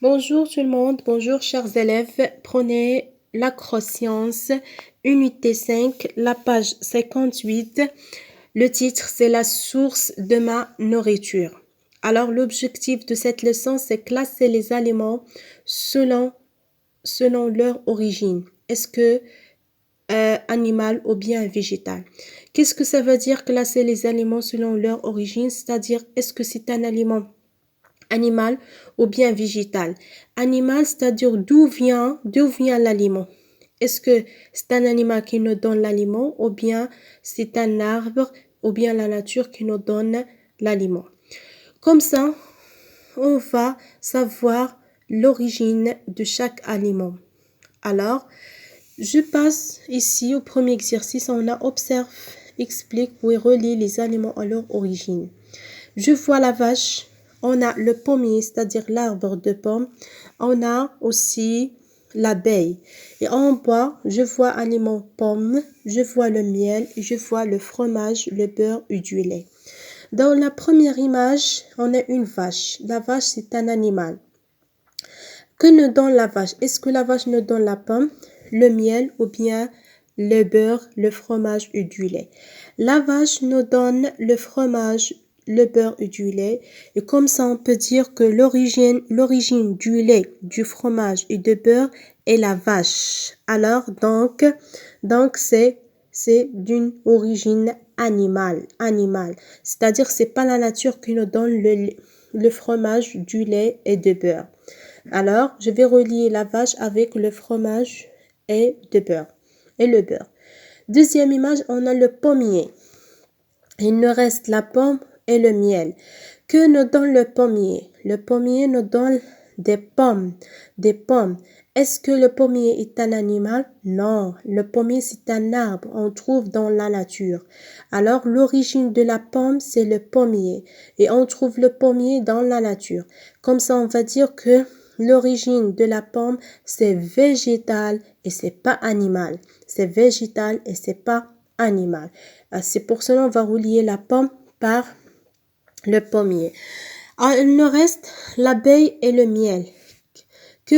Bonjour tout le monde, bonjour chers élèves. Prenez l'acroscience, unité 5, la page 58. Le titre, c'est la source de ma nourriture. Alors, l'objectif de cette leçon, c'est classer les aliments selon leur origine. Est-ce que animal ou bien végétal? Qu'est-ce que ça veut dire classer les aliments selon leur origine? C'est-à-dire, est-ce que c'est un aliment animal ou bien végétal? Animal, c'est-à-dire d'où vient l'aliment? Est-ce que c'est un animal qui nous donne l'aliment ou bien c'est un arbre ou bien la nature qui nous donne l'aliment? Comme ça, on va savoir l'origine de chaque aliment. Alors, je passe ici au premier exercice. On a observe, explique ou relie les aliments à leur origine. Je vois la vache, on a le pommier, c'est-à-dire l'arbre de pomme, on a aussi l'abeille. Et en bas, je vois aliment pomme, je vois le miel, je vois le fromage, le beurre et du lait. Dans la première image, on a une vache. La vache, c'est un animal. Que nous donne la vache? Est-ce que la vache nous donne la pomme, le miel ou bien le beurre, le fromage et du lait? La vache nous donne le fromage, le beurre et du lait. Et comme ça, on peut dire que l'origine du lait, du fromage et du beurre est la vache. Alors, donc c'est d'une origine animale. C'est-à-dire, c'est pas la nature qui nous donne le fromage, du lait et du beurre. Alors, je vais relier la vache avec le fromage et le beurre. Deuxième image, on a le pommier. Il nous reste la pomme et le miel. Que nous donne le pommier? Le pommier nous donne des pommes. Est-ce que le pommier est un animal? Non, le pommier c'est un arbre, on trouve dans la nature. Alors l'origine de la pomme c'est le pommier et on trouve le pommier dans la nature. Comme ça on va dire que l'origine de la pomme c'est végétal et c'est pas animal. C'est végétal et c'est pas animal. C'est pour cela on va relier la pomme par le pommier. Alors, il nous reste l'abeille et le miel. D'où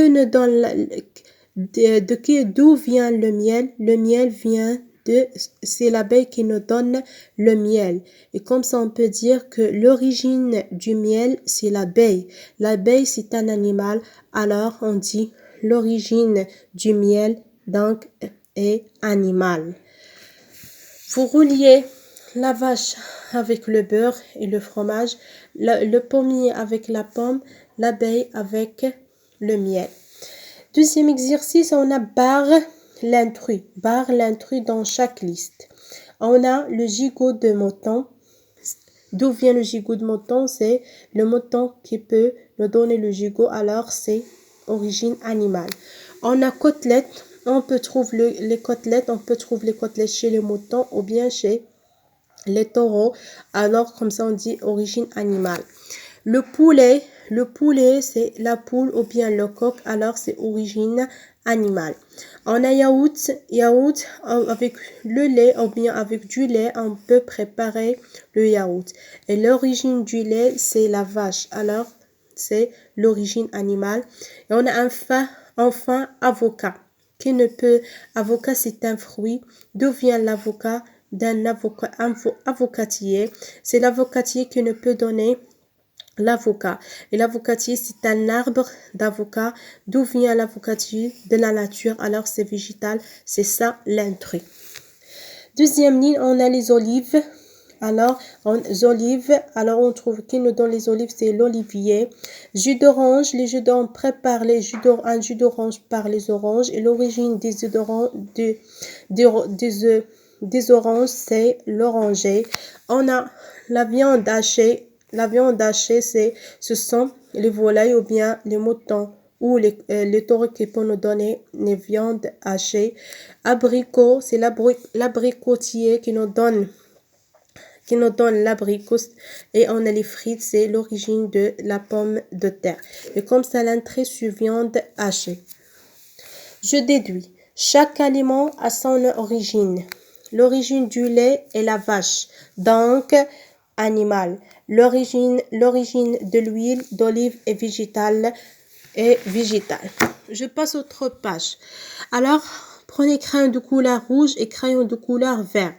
vient le miel? Le miel vient c'est l'abeille qui nous donne le miel. Et comme ça, on peut dire que l'origine du miel, c'est l'abeille. L'abeille, c'est un animal. Alors, on dit l'origine du miel, donc, est animal. Vous reliez la vache avec le beurre et le fromage, le pommier avec la pomme, l'abeille avec le miel. Deuxième exercice, on a barre l'intrus dans chaque liste. On a le gigot de mouton. D'où vient le gigot de mouton? C'est le mouton qui peut nous donner le gigot, alors c'est origine animale. On a côtelette. On peut trouver les côtelettes chez les moutons ou bien chez les taureaux. Alors comme ça on dit origine animale. Le poulet c'est la poule ou bien le coq, alors c'est origine animale. On a yaourt avec le lait ou bien avec du lait, on peut préparer le yaourt. Et l'origine du lait c'est la vache, alors c'est l'origine animale. Et on a enfin avocat. Avocat c'est un fruit. D'où vient l'avocat? D'un avocatier. C'est l'avocatier qui ne peut donner l'avocat. Et l'avocatier, c'est un arbre d'avocat. D'où vient l'avocatier? De la nature. Alors, c'est végétal. C'est ça, l'intrus. Deuxième ligne, on a les olives. Alors, on trouve qui nous donne les olives, c'est l'olivier. Jus d'orange, les jus d'orange, on prépare un jus d'orange par les oranges. Et l'origine des oranges, c'est l'oranger. On a la viande hachée. La viande hachée, ce sont les volailles ou bien les moutons ou les taureaux qui peuvent nous donner les viandes hachées. Abricot, c'est l'abricotier qui nous donne l'abricot. Et on a les frites, c'est l'origine de la pomme de terre. Et comme ça, l'entrée sur viande hachée. Je déduis. Chaque aliment a son origine. L'origine du lait est la vache, donc animal. L'origine de l'huile d'olive est végétale. et végétal. Je passe à autre page. Alors, prenez crayon de couleur rouge et crayon de couleur vert.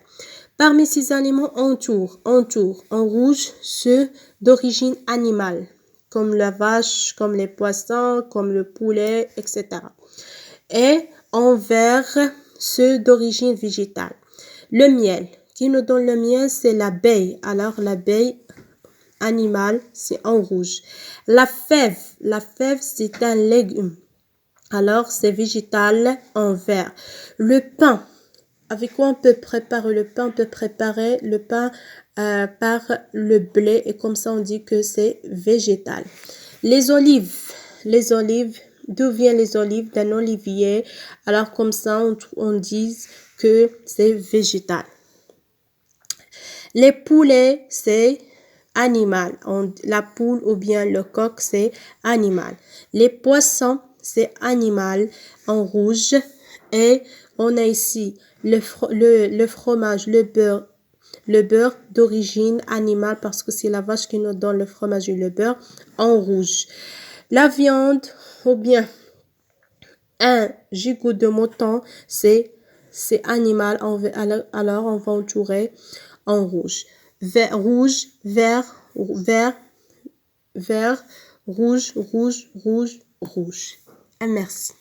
Parmi ces aliments, entoure en rouge ceux d'origine animale, comme la vache, comme les poissons, comme le poulet, etc. Et en vert, ceux d'origine végétale. Le miel, qui nous donne le miel, c'est l'abeille. Alors, l'abeille animale, c'est en rouge. La fève, c'est un légume. Alors, c'est végétal en vert. Le pain, avec quoi on peut préparer le pain? On peut préparer le pain par le blé et comme ça on dit que c'est végétal. Les olives, d'où viennent les olives? D'un olivier. Alors comme ça on dit que c'est végétal. Les poulets, c'est animal. La poule ou bien le coq, c'est animal. Les poissons, c'est animal en rouge. Et on a ici le fromage, le beurre d'origine animale parce que c'est la vache qui nous donne le fromage et le beurre en rouge. La viande ou bien un gigot de mouton, c'est animal. Alors on va entourer en rouge. Rouge, vert, rouge, rouge. Merci.